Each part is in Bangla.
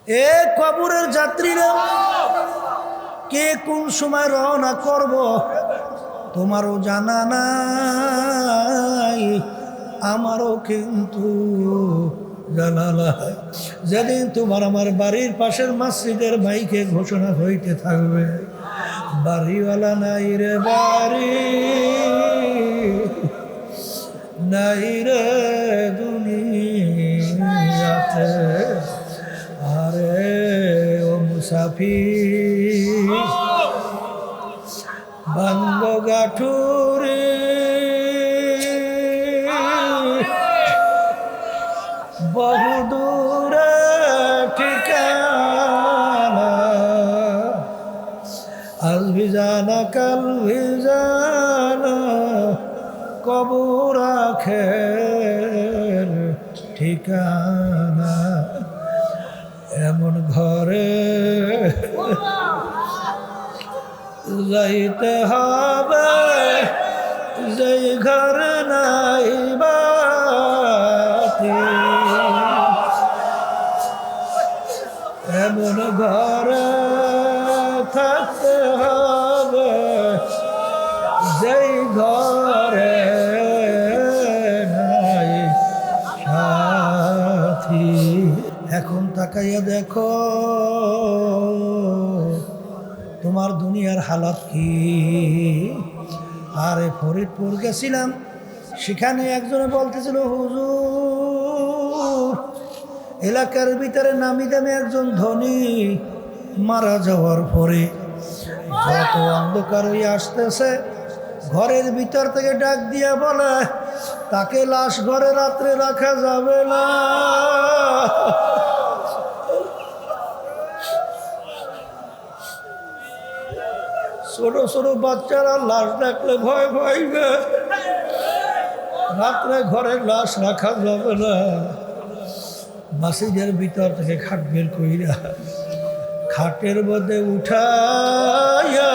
এ কবরের যাত্রীরা, কে কোন সময় রওনা করব তোমারও জানা নাই, আমারও কিন্তু জানা নাই। যেদিন তোমার আমার বাড়ির পাশের মসজিদের মাইকে ঘোষণা হইতে থাকবে, বাড়িওয়ালা নাই রে বাড়ি, নাই রে দুনিয়াতে, আরে ও মুসাফির বাঙ্গ গাঠুরে বহুদূরে ঠিকানা, আজ ভিজানা কাল ভিজানা কবর আখের ঠিকানা, এমন ঘরে যাইতে হবে যেই ঘর নাই বাতি, এমন ঘরে থাকতে হবে যেই ঘরে নাই সাথী। এখন তাকাইয়া দেখো তোমার দুনিয়ার হালত কি। আরে ফরিদপুর গেছিলাম, সেখানে একজনে বলতেছিল, হুজুর এলাকার ভিতরে নামি দামি একজন ধনী মারা যাওয়ার পরে যত অন্ধকার হয়ে আসতেছে, ঘরের ভিতর থেকে ডাক দিয়া বলে তাকে লাশ ঘরে রাত্রে রাখা যাবে না। ছোট ছোট বাচ্চারা লাশ ডাকলে ভয় পাইবে, রাত্রে ঘরে লাশ রাখা যাবে না। মসজিদের ভিতর থেকে খাট বের কইরা খাটের মধ্যে উঠাইয়া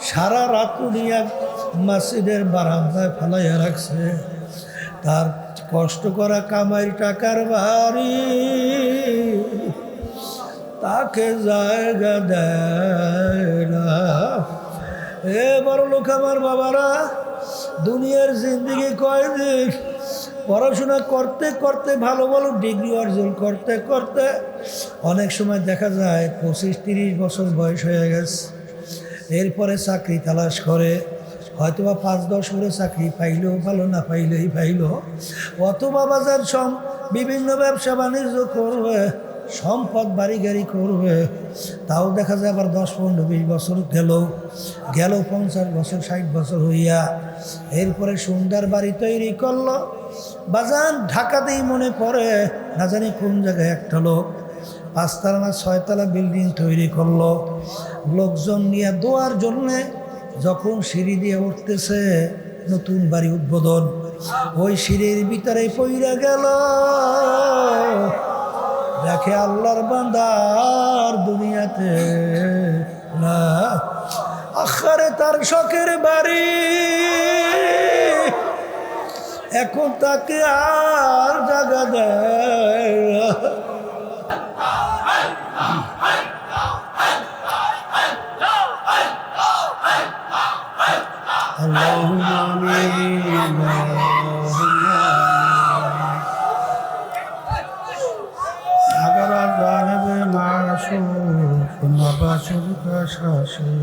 সারা রাত নিয়ে মসজিদের বারান্দায় ফেলাইয়া রাখছে। তার কষ্ট করা কামাই টাকার বাড়ি তাকে জায়গা দেয় না। এ বড় লোক আমার বাবারা, দুনিয়ার জিন্দিগি কয়দিন, পড়াশোনা করতে করতে ভালো ভালো ডিগ্রি অর্জন করতে করতে অনেক সময় দেখা যায় 25-30 বছর বয়স হয়ে গেছে। এরপরে চাকরি তালাশ করে, হয়তোবা 5-10 করে চাকরি পাইলেও ভালো, না পাইলেই পাইলো, অথবা বাজার বিভিন্ন ব্যবসা বাণিজ্য করবে, সম্পদ বাড়ি গাড়ি করবে, তাও দেখা যায় আবার 10-15-20 বছর গেল 50 বছর 60 বছর হইয়া এরপরে সুন্দর বাড়ি তৈরি করলো। বাজান ঢাকাতেই মনে পড়ে, না জানি কোন জায়গায় একটা লোক 5 তলা না 6 তলা বিল্ডিং তৈরি করলো লোকজন নিয়ে দোয়ার জন্যে। যখন সিঁড়ি দিয়ে উঠতেছে নতুন বাড়ি উদ্বোধন, ওই সিঁড়ির ভিতরে পইরা গেল, দেখে আল্লাহর বান্দার দুনিয়াতে না, আখারে তার শখের বাড়ি, এখন তাকে আর জায়গা দেয় না। আল্লাহুম্মা আমিন। আগরা জানবে মাসুক নবাসুক শাসে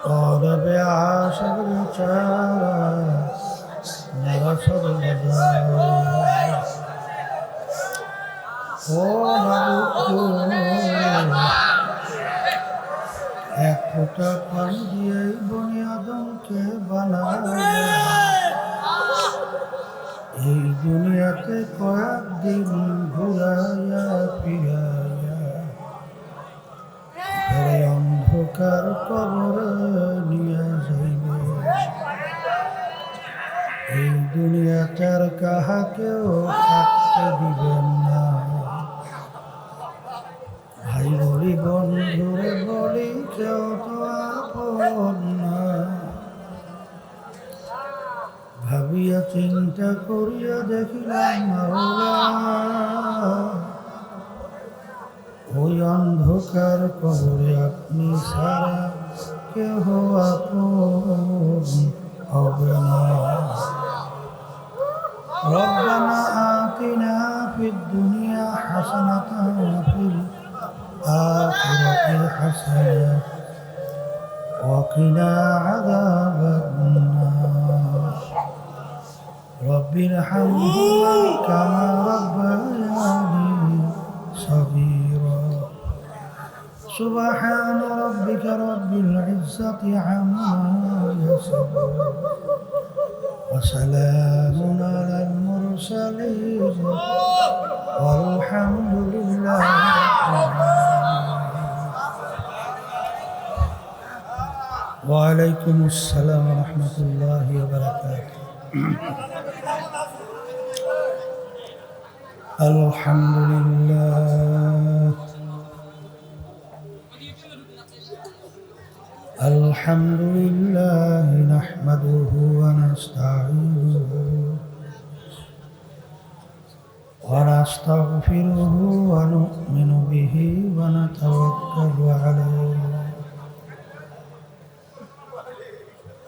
করবে আশা চারা নবাসুক ও মাবুদ, এক ফোঁটা পানি দিয়ে বনি আদমকে বানায়, এই দুনিয়াতে কয়েকদিন ঘুরাইয়া ফিরাইয়া ঘরে অন্ধকার কবরে নিয়ে যাইবে। এই দুনিয়াতে আর কাহাকেও থাকতে দিবেন না। ভাই বলি বন্ধুরে বলি কেউ তো আপন না। ভাবিয়া চিন্তা করিয়া দেখিলাম মাওলা কবরে আপনি ছাড়া কেহ আপন হবে না। ربنا آتنا في الدنيا حسنة وفي الآخرة حسنة وقنا عذاب النار رب ارحمهما كما ربياني صغيرا سبحان ربك رب العزة عما يصفون وسلام على المرسلين والحمد لله رب العالمين. وعليكم السلام ورحمة الله وبركاته. الحمد لله الحمد لله نحمده ونستعينه ونستغفره ونؤمن به ونتوكل عليه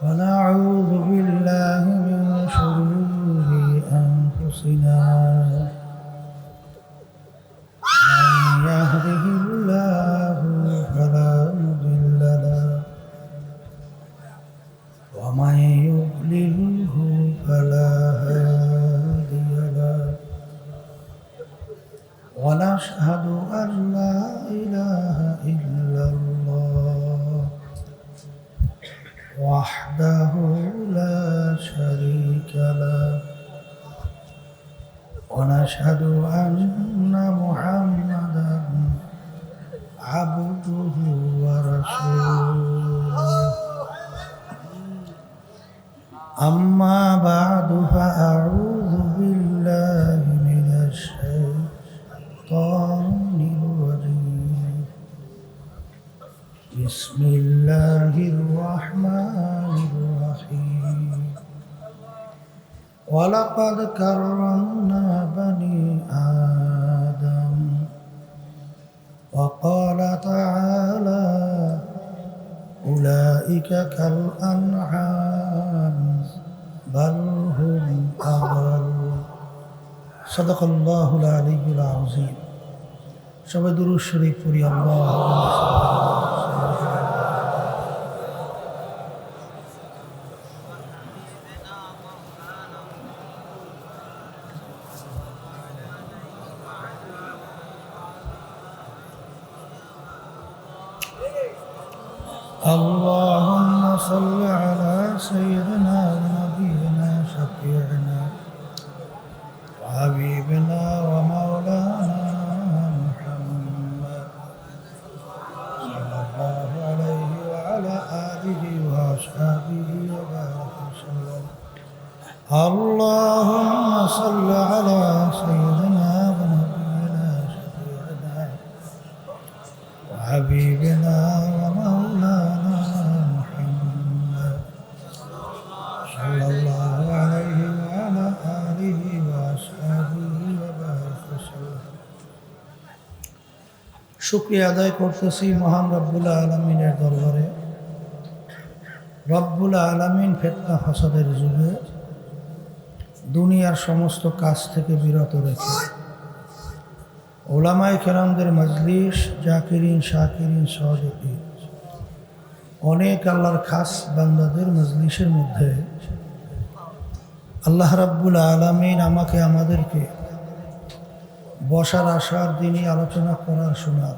ونعوذ بالله من شرور أنفسنا من يهده الله فلا مضل له ومن يضلله فلا هادي له ونشهد أن لا إله إلا الله وحده لا شريك له ونشهد أن محمدا عبده ورسوله أما بعد فأعوذ بالله من الشيطان الرجيم بسم الله الرحمن الرحيم ولقد كرمنا بني آدم وقال تعالى أولئك كالأنعام بل هم أضل صدق الله العلي العظيم. সবাই দুরূদ শরীফ পড়ি। اللهم صل على سيدنا ونبينا شفيعنا وحبيبنا ومولانا محمد صلى الله عليه وعلى آله وأصحابه وبارك وسلم. اللهم صل على سيدنا ونبينا شفيعنا وحبيبنا ومولانا محمد صلى الله عليه وعلى آله وأصحابه وبارك وسلم. শুকরিয়া আদায় করতেছি মহান রব্বুল আলামিনের দরবারে। রব্বুল আলামিন ফিতনা ফাসাদের যুগে দুনিয়ার সমস্ত কাজ থেকে বিরত রেখে উলামায়ে কেরামদের মজলিস, জাকিরিন, শাকিরিন, সাদিকিন, অনেক আল্লাহর খাস বান্দাদের মজলিসের মধ্যে আল্লাহ রাব্বুল আলামিন আমাকে আমাদেরকে বসার আসার দিনই আলোচনা করার শোনার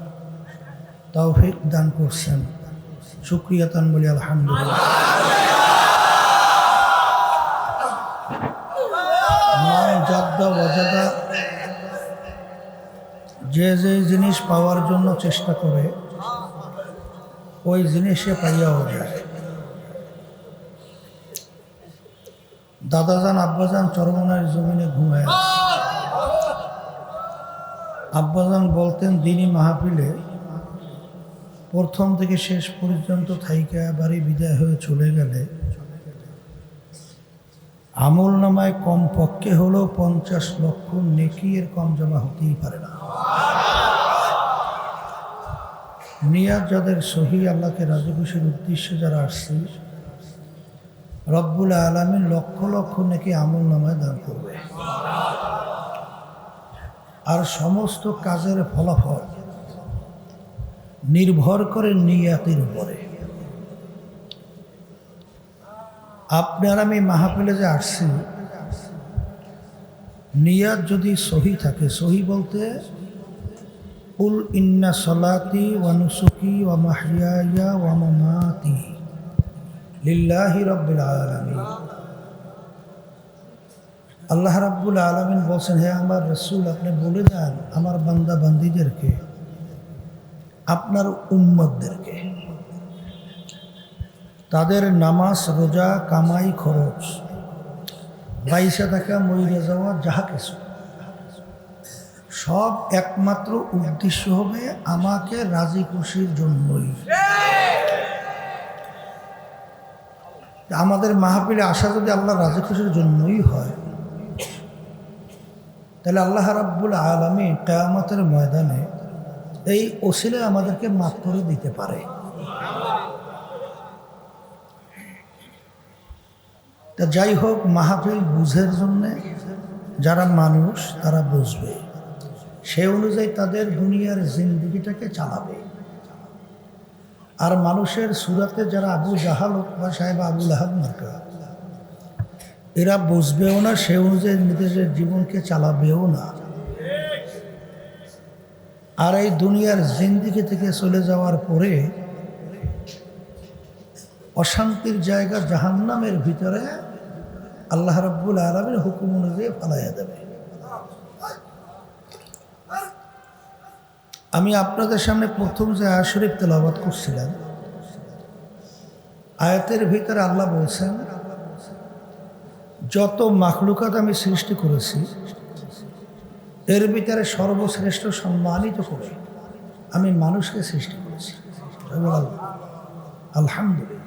তৌফিক দান করছেন। শুকরিয়া তান বলি আলহামদুলিল্লাহ। মান জাদ্দা ওয়াজাদা, যে যে জিনিস পাওয়ার জন্য চেষ্টা করে ওই জিনিসে পাইয়াও যায়। দাদাজান আব্বাজান চরমনার জমিনে ঘুমায় আছে। আব্বাজান বলতেন দিনী মাহফিলে প্রথম থেকে শেষ পর্যন্ত থাইকা বাড়ি বিদায় হয়ে চলে গেলে আমল নামায় কম পক্ষে হলেও 50 লক্ষ নেকি এর কম জমা হতেই পারে না। নিয়াত যাদের সহি, আল্লাহকে রাজি খুশির উদ্দেশ্যে যারা আসছে, রব্বুল আলামিন লক্ষ লক্ষ নাকি আমল নামায় দান করবে। আর সমস্ত কাজের ফলাফল নির্ভর করে নিয়াতের উপরে। আপনার আমি মাহফিলে যে আসছি, নিয়াত যদি সহি থাকে, সহি বলতে কুল ইন্না সলাতি ওয়া নুসুকি ওয়া মাহইয়ায়া ওয়া মামাতি লিল্লাহি রাব্বিল আলামিন। আল্লাহ রাব্বুল আলামিন বলছেন, হে আমার রাসূল, আপনি বলে দেন আমার বান্দা বান্দীদেরকে, আপনার উম্মতদেরকে, তাদের নামাজ, রোজা, কামাই, খরচ, বাইসা থাকা, মইরে যাওয়া, যাহা কিছু সব একমাত্র উদ্দেশ্য হবে আমাকে রাজি খুশির জন্যই। আমাদের মাহফিলে আসা যদি আল্লাহ রাজি খুশির জন্যই হয়, তাহলে আল্লাহ রাব্বুল আলামিন কিয়ামতের ময়দানে এই ওসিলায় আমাদেরকে মাফ করে দিতে পারে। তা যাই হোক, মাহফিল বুঝের জন্যে যারা মানুষ তারা বুঝবে, সে অনুযায়ী তাদের দুনিয়ার জিন্দেগিটাকে চালাবে। আর মানুষের সুরাতে যারা আবু জাহাল বা সাহেব আবু লাহাব মার্কা, এরা বুঝবেও না, সে অনুযায়ী নিজেদের জীবনকে চালাবেও না। আর এই দুনিয়ার জিন্দেগি থেকে চলে যাওয়ার পরে অশান্তির জায়গা জাহান্নামের ভিতরে আল্লাহ রাব্বুল আলামিন হুকুম অনুযায়ী ফালাইয়া দেবে। আমি আপনাদের সামনে প্রথম যে আয়াত শরীফ তেলাওয়াত করছিলাম, আয়াতের ভিতরে আল্লাহ বলছেন, যত মাখলুকাত আমি সৃষ্টি করেছি এর ভিতরে সর্বশ্রেষ্ঠ সম্মানিত করে আমি মানুষকে সৃষ্টি করেছি। আলহামদুলিল্লাহ।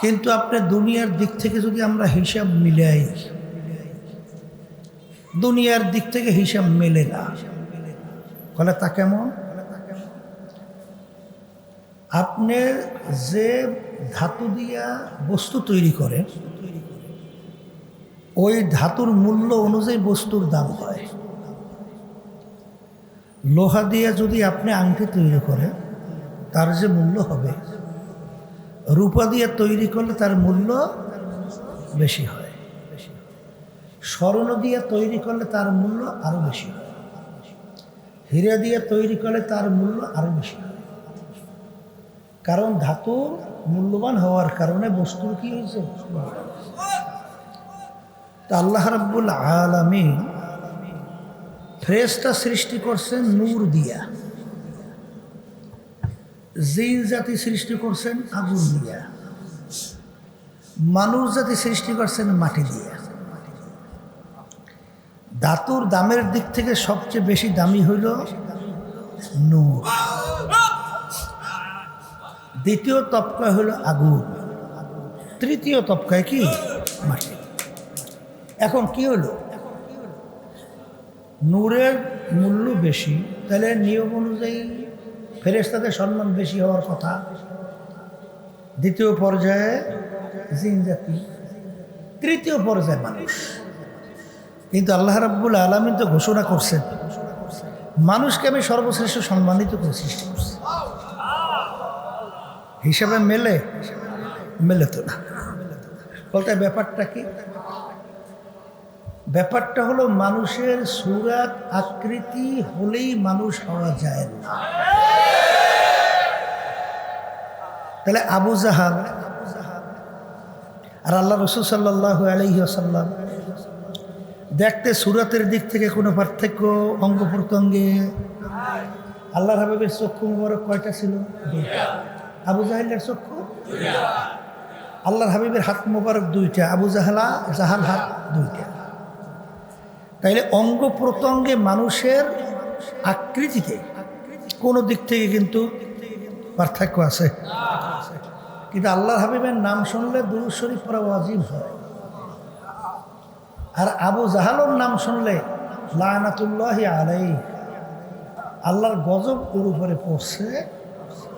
কিন্তু আপনার দুনিয়ার দিক থেকে যদি আমরা হিসাব মিলাই, দুনিয়ার দিক থেকে হিসাব মেলে না। বলে তা কেমন? আপনি যে ধাতু দিয়া বস্তু তৈরি করেন, ওই ধাতুর মূল্য অনুযায়ী বস্তুর দাম হয়। লোহা দিয়ে যদি আপনি আংটি তৈরি করেন, তার যে মূল্য হবে, রূপা দিয়ে তৈরি করলে তার মূল্য বেশি হয়, স্বর্ণ দিয়ে তৈরি করলে তার মূল্য আরো বেশি হয়, হীরা দিয়ে তৈরি করলে তার মূল্য আরো বেশি হয়। কারণ ধাতু মূল্যবান হওয়ার কারণে বস্তুর কি হয়েছে? তা আল্লাহ রাব্বুল আলামিন ফেরেশতা সৃষ্টি করছেন নূর দিয়া, জিন জাতি সৃষ্টি করছেন আগুন দিয়া, মানুষ জাতি সৃষ্টি করছেন মাটি দিয়া। ধাতুর দামের দিক থেকে সবচেয়ে বেশি দামি হইল নূর, দ্বিতীয় তবকায় হইল আগুন, তৃতীয় তবকায় কি? মাটি। এখন কি হলো? নূরের মূল্য বেশি, তাহলে নিয়ম অনুযায়ী ফেরেশতাদের সম্মান বেশি হওয়ার কথা। দ্বিতীয় পর্যায়ে জিন জাতি, তৃতীয় পর্যায়ে মানুষ। কিন্তু আল্লাহ রাব্বুল আলামিন তো ঘোষণা করছেন, মানুষকে আমি সর্বশ্রেষ্ঠ সম্মানিত করে সৃষ্টি করছি। হিসাবে মেলে? মেলে তো না। বলতে ব্যাপারটা কি? ব্যাপারটা হলো মানুষের সুরাত আকৃতি হলেই মানুষ হওয়া যায় না। তাহলে আবু জাহাল আর আল্লাহ রাসূল সাল্লাল্লাহু আলাইহি ওয়াসাল্লাম দেখতে সুরাতের দিক থেকে কোনো পার্থক্য অঙ্গ প্রত্যঙ্গে? আল্লাহর হাবিবের চক্ষু মুবারক কয়টা ছিল? দুইটা। আবু জাহেলের চক্ষু? আল্লাহর হাবিবের হাত মুবারক দুইটা, আবু জাহাল হাত দুইটা। তাইলে অঙ্গ প্রত্যঙ্গে মানুষের আকৃতিতে কোনো দিক থেকে কিন্তু পার্থক্য আছে। কিন্তু আল্লাহর হাবিবের নাম শুনলে দুরূদ শরীফ পড়া ওয়াজিব হয়, আর আবু জাহালের নাম শুনলে লানাতুল্লাহি আলাইহি, আল্লাহর গজব ওর উপরে পড়ছে,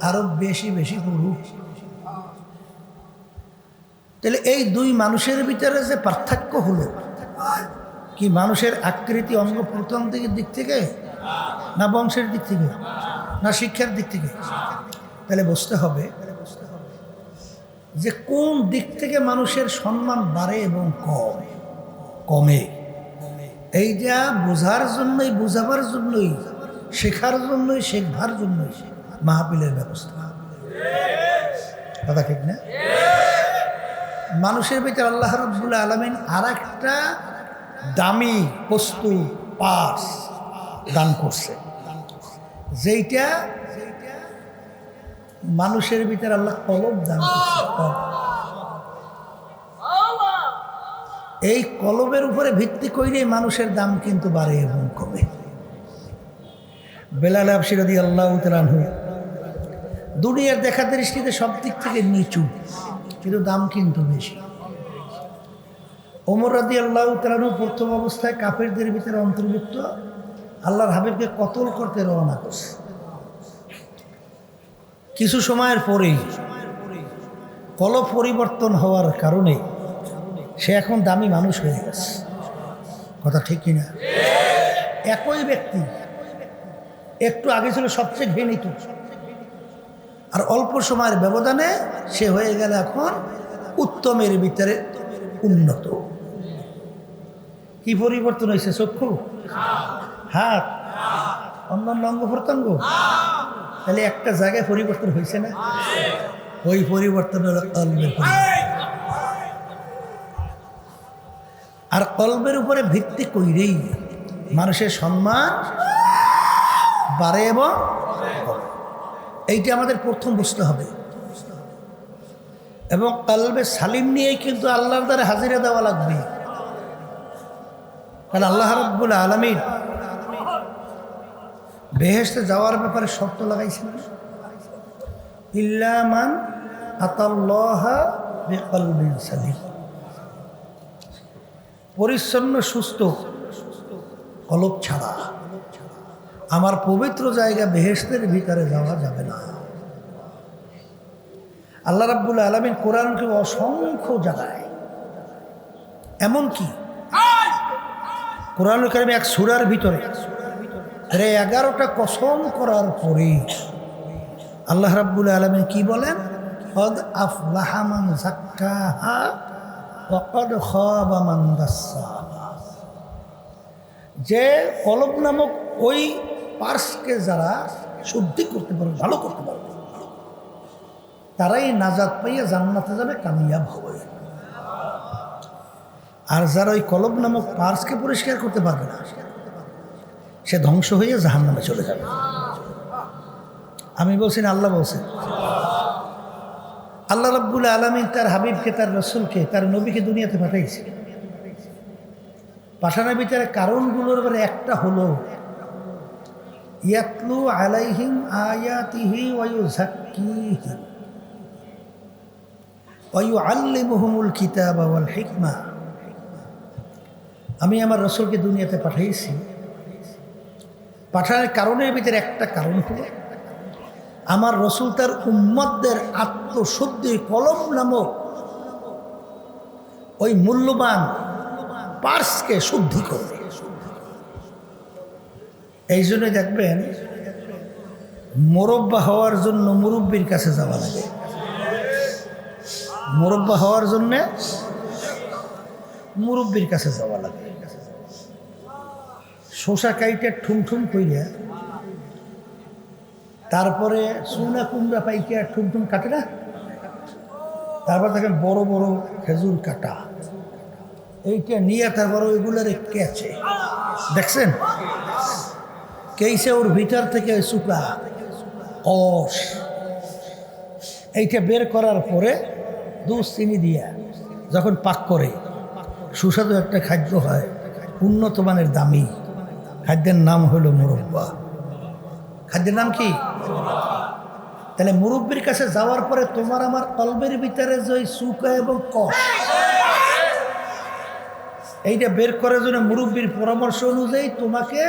আরো বেশি বেশি করুক। তাহলে এই দুই মানুষের ভিতরে যে পার্থক্য হলো, কি মানুষের আকৃতি অঙ্গ প্রত্যঙ্গের দিক থেকে, না বংশের দিক থেকে, না শিক্ষার দিক থেকে? তাহলে বুঝতে হবে যে কোন দিক থেকে মানুষের সম্মান বাড়ে এবং কমে। এইটা বোঝার জন্যই, বুঝাবার জন্যই, শেখার জন্যই, শেখবার জন্যই মাহফিলের ব্যবস্থা। কথা ঠিক না? মানুষের ভিতরে আল্লাহ রাব্বুল আলামিন আর একটা দামি বস্তু, পার্স দান করছে, যেইটা মানুষের ভিতরে আল্লাহ কলব দান করছে। এই কলবের উপরে ভিত্তি করে মানুষের দাম কিন্তু বাড়ে এবং কমে। বেলাল হাবশী রাদিয়াল্লাহু তাআলা আনহু দুনিয়ার দেখা দৃষ্টিতে সব দিক থেকে নিচু, কিন্তু দাম কিন্তু বেশি। ওমর রাদিয়াল্লাহু তাআলা আনহু প্রথম অবস্থায় কাফেরদের ভিতরে অন্তর্ভুক্ত, আল্লাহর হাবিবকে কতল করতে রওনা করছে। কিছু সময়ের পরেই কলব পরিবর্তন হওয়ার কারণে সে এখন দামি মানুষ হয়ে গেছে। কথা ঠিক কিনা? একই ব্যক্তি একটু আগে ছিল সবচেয়ে ঘৃণিত, আর অল্প সময়ের ব্যবধানে সে হয়ে গেল এখন উত্তমের ভিতরে উন্নত। কি পরিবর্তন হয়েছে? চক্ষু, হাত, অন্যান্য অঙ্গ প্রত্যঙ্গ। তাহলে একটা জায়গায় পরিবর্তন হয়েছে না? ওই পরিবর্তন হলো কলবের পরিবর্তন। আর কলবের উপরে ভিত্তি কইরেই মানুষের সম্মান বাড়ে এবং এইটা আমাদের প্রথম বুঝতে হবে। এবং কলবে সালিম নিয়েই কিন্তু আল্লাহর দ্বারা হাজিরা দেওয়া লাগবে। কারণ আল্লাহ রাব্বুল আলামিন বেহেশতে যাওয়ার ব্যাপারে শর্ত লাগাইছেন, ইল্লা মান আতাল্লাহা বিকলবিন সালিম। পরিচ্ছন্ন সুস্থ কলব ছাড়া আমার পবিত্র জায়গা বেহেশতের ভিতরে যাওয়া যাবে না। আল্লাহ রাব্বুল আলামিন কোরআনকে অসংখ্য জায়গায়, এমনকি কোরআনুল কারীমে এক সূরার ভিতরে 11টা কসম করার পরে আল্লাহ রাব্বুল আলামিন কি বলেন? কদ আফলাহা মান যাক্কাহা ওয়া কদ খাবা মান দাসসাহা। যে কলব নামক ওই পার্সকে যারা শুদ্ধি করতে পারবে, ভালো করতে পারবে, তারাই নাজাত পাইয়া জান্নাতে যাবে, কামিয়াব হবে। আর যারা ওই কলব নামক পার্সকে পরিষ্কার করতে পারবে না, সে ধ্বংস হয়ে জাহান্নামে চলে যাবে। আমি বলছি না, আল্লাহ বলছেন। আল্লাহ রাব্বুল আলামিন তার হাবিবকে, তার রসুলকে, তার নবীকে দুনিয়াতে পাঠাইছে। পাঠানোর ভিতরে কারণগুলোর ব্যাপারে একটা হলো ইয়াতলু আলাইহিম আয়াতিহি ওয়া ইউযাক্কিহিম ওয়া ইউআল্লিমুহুমুল কিতাবা ওয়াল হিকমা। আমি আমার রসুলকে দুনিয়াতে পাঠাইছি। পাঠানোর কারণের ভিতরে একটা কারণ হলো আমার রসুল তার উম্মতদের আত্মশুদ্ধি কলম নামক ওই মূল্যবান পার্সকে শুদ্ধি করবে। এই জন্য দেখবেন মোরব্বা হওয়ার জন্য মুরব্বির কাছে যাওয়া লাগে। মোরব্বা হওয়ার জন্যে মুরব্বির কাছে যাওয়া লাগে। শোষা কাইটে ঠুমঠুম কইরা, তারপরে চুনা কুমড়া পাইকে ঠুমঠুম কাটে না, তারপর দেখেন বড় বড় খেজুর কাটা, এইটা নিয়ে তারপর ওইগুলোর কেচে, দেখছেন কেইসে ওর ভিতর থেকে চুকা কষ, এইটা বের করার পরে দুধ চিনি দিয়া যখন পাক করে সুস্বাদু একটা খাদ্য হয়, উন্নত মানের দামি খাদ্যের নাম হলো মুরব্বা। খাদ্যের নাম কি? তাহলে মুরব্বির কাছে যাওয়ার পরে তোমার আমার কলবের ভিতরে যে চুকা এবং কষ, এইটা বের করার জন্য মুরব্বীর পরামর্শ অনুযায়ী তোমাকে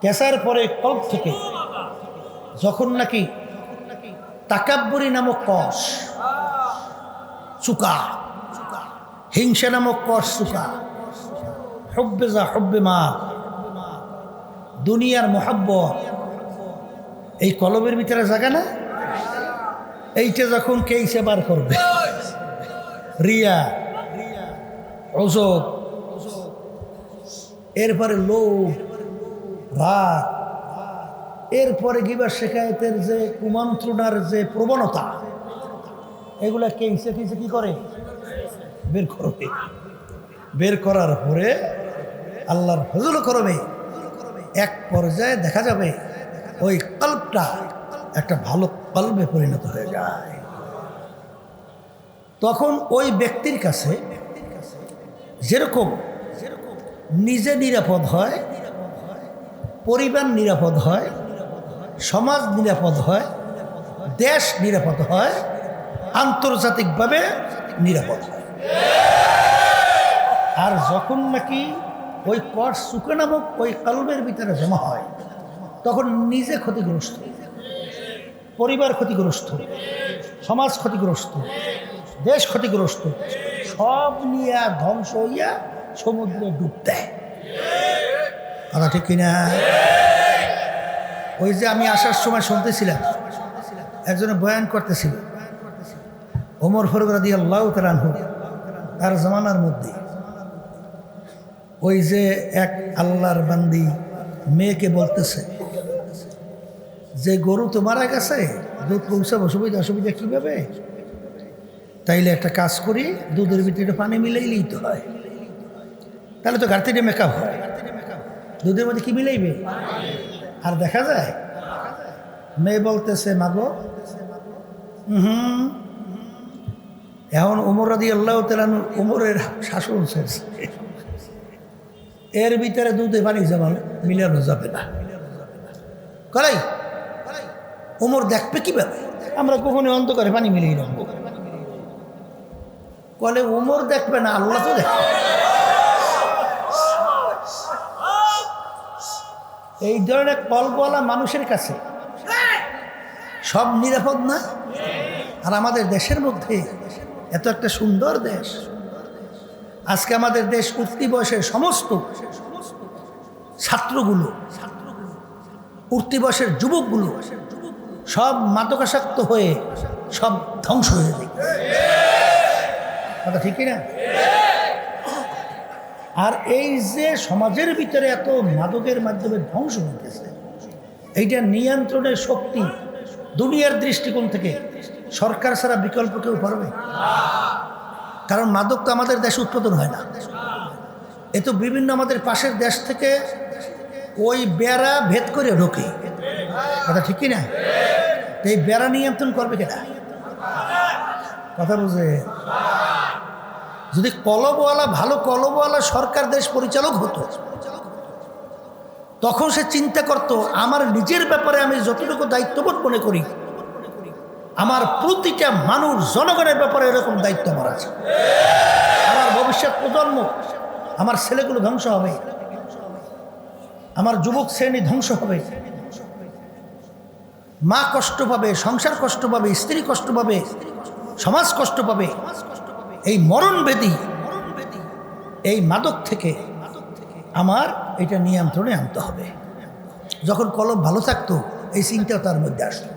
কেসার পরে কল্প থেকে যখন নাকি তাকাব্বুরি নামক কষ চুকা, হিংসা নামক কষ চুকা, হব্বে মা, দুনিয়ার মোহাব্বত এই কলবের ভিতরে জায়গা না, এইটা যখন কেইসে বার করবে, রিয়া, অজব, এরপরে লোভ, রাগ, এরপরে গিবা শেখায়তের যে কুমন্ত্রণার যে প্রবণতা, এগুলা কেইসে কি করে বের করবে। বের করার পরে আল্লাহর ফজল করবে, এক পর্যায়ে দেখা যাবে ওই কল্পটা একটা ভালো কল্পে পরিণত হয়ে যায়। তখন ওই ব্যক্তির কাছে যেরকম নিজে নিরাপদ হয়, পরিবার নিরাপদ হয়, সমাজ নিরাপদ হয়, দেশ নিরাপদ হয়, আন্তর্জাতিকভাবে নিরাপদ হয়। আর যখন নাকি ওই কর সুকে নামক ওই কলবের ভিতরে জমা হয়, তখন নিজে ক্ষতিগ্রস্ত, পরিবার ক্ষতিগ্রস্ত, সমাজ ক্ষতিগ্রস্ত, দেশ ক্ষতিগ্রস্ত, সব নিয়ে ধ্বংস হইয়া সমুদ্রে ডুব দেয়। কথা ঠিক কিনা? ওই যে আমি আসার সময় শুনতেছিলাম, একজনে বয়ান করতেছিল, ওমর ফারুক রাদিয়াল্লাহু তাআলা আনহু তার জামানার মধ্যে ওই যে এক আল্লাহর বান্দি মেয়েকে বলতেছে যে গরু তো মারা গেছে, দুধ পৌঁছাবো, অসুবিধা কীভাবে? তাইলে একটা কাজ করি, দুধের ভিতরে পানি মিলাইলেই তো হয়, তাহলে তো ঘাটতিটা মেকআপ হয়। দুধের মধ্যে কি মিলাইবে? আর দেখা যায় মেয়ে বলতেছে মাগো, এখন ওমর রাদিয়াল্লাহু তাআলা ওমরের শাসন চলছে, এর ভিতরে দুধে পানি যেমন মিলানো যাবে না। কলাই ওমর দেখবে কিভাবে? আমরা কখনো অন্ধকারে পানি মিলিয়ে রাখবো। কলে ওমর দেখবে না, আল্লাহ তো দেখবে। এই ধরনের কলবলা মানুষের কাছে সব নিরাপদ না। আর আমাদের দেশের মধ্যে এত একটা সুন্দর দেশ, আজকে আমাদের দেশ উঠতি বয়সের সমস্ত ছাত্রগুলো, উঠতি বয়সের যুবকগুলো সব মাদকাসক্ত হয়ে সব ধ্বংস হয়ে যায়। কথা ঠিক না? আর এই যে সমাজের ভিতরে এত মাদকের মাধ্যমে ধ্বংস হইতেছে, এইটা নিয়ন্ত্রণের শক্তি দুনিয়ার দৃষ্টিকোণ থেকে সরকার ছাড়া বিকল্প কেউ পারবে? কারণ মাদক তো আমাদের দেশে উৎপাদন হয় না, এ তো বিভিন্ন আমাদের পাশের দেশ থেকে ওই বেড়া ভেদ করে ঢোকে। কথা ঠিক না? এই বেড়া নিয়ন্ত্রণ করবে কেনা? কথা বুঝে? যদি কলবওয়ালা, ভালো কলবওয়ালা সরকার দেশ পরিচালক হতো, তখন সে চিন্তা করত আমার নিজের ব্যাপারে আমি যতটুকু দায়িত্ববোধ মনে করি, আমার প্রতিটা মানুষ জনগণের ব্যাপারে এরকম দায়িত্ব আমার আছে। আমার ভবিষ্যৎ প্রজন্ম, আমার ছেলেগুলো ধ্বংস হবে, আমার যুবক শ্রেণী ধ্বংস হবে, মা কষ্ট পাবে, সংসার কষ্ট পাবে, স্ত্রী কষ্ট পাবে, সমাজ কষ্ট পাবে। এই মরণবেদী এই মাদক থেকে আমার এটা নিয়ন্ত্রণে আনতে হবে। যখন কলম ভালো থাকতো এই চিন্তাও তার মধ্যে আসতো।